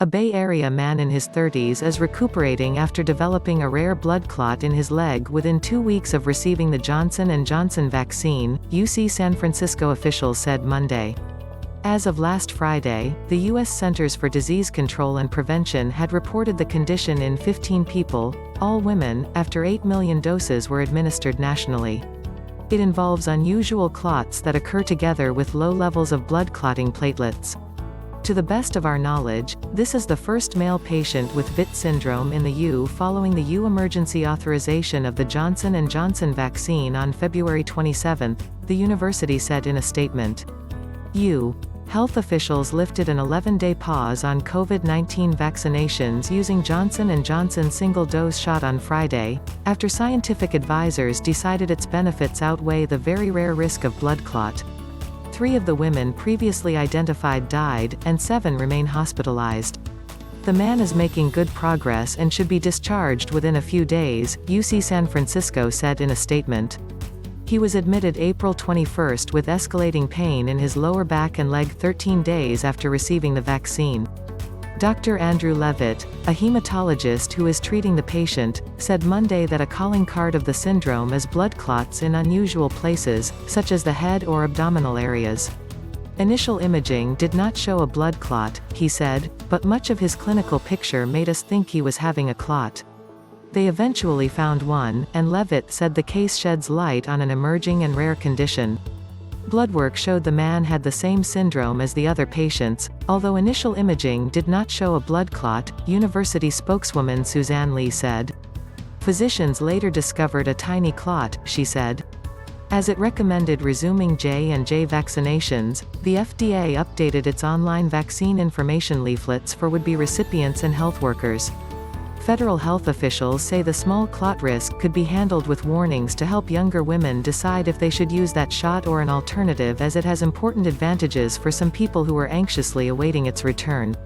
A Bay Area man in his 30s is recuperating after developing a rare blood clot in his leg within 2 weeks of receiving the Johnson & Johnson vaccine, UC San Francisco officials said Monday. As of last Friday, the U.S. Centers for Disease Control and Prevention had reported the condition in 15 people, all women, after 8 million doses were administered nationally. It involves unusual clots that occur together with low levels of blood-clotting platelets. To the best of our knowledge, this is the first male patient with VITT syndrome in the U following the U emergency authorization of the Johnson & Johnson vaccine on February 27, the university said in a statement. Health officials lifted an 11-day pause on COVID-19 vaccinations using Johnson & Johnson single-dose shot on Friday, after scientific advisors decided its benefits outweigh the very rare risk of blood clot. 3 of the women previously identified died, and 7 remain hospitalized. The man is making good progress and should be discharged within a few days, UC San Francisco said in a statement. He was admitted April 21 with escalating pain in his lower back and leg 13 days after receiving the vaccine. Dr. Andrew Leavitt, a hematologist who is treating the patient, said Monday that a calling card of the syndrome is blood clots in unusual places, such as the head or abdominal areas. Initial imaging did not show a blood clot, he said, but much of his clinical picture made us think he was having a clot. They eventually found one, and Leavitt said the case sheds light on an emerging and rare condition. Bloodwork showed the man had the same syndrome as the other patients, although initial imaging did not show a blood clot, university spokeswoman Suzanne Leigh said. Physicians later discovered a tiny clot, she said. As it recommended resuming J&J vaccinations, the FDA updated its online vaccine information leaflets for would-be recipients and health workers. Federal health officials say the small clot risk could be handled with warnings to help younger women decide if they should use that shot or an alternative, as it has important advantages for some people who are anxiously awaiting its return.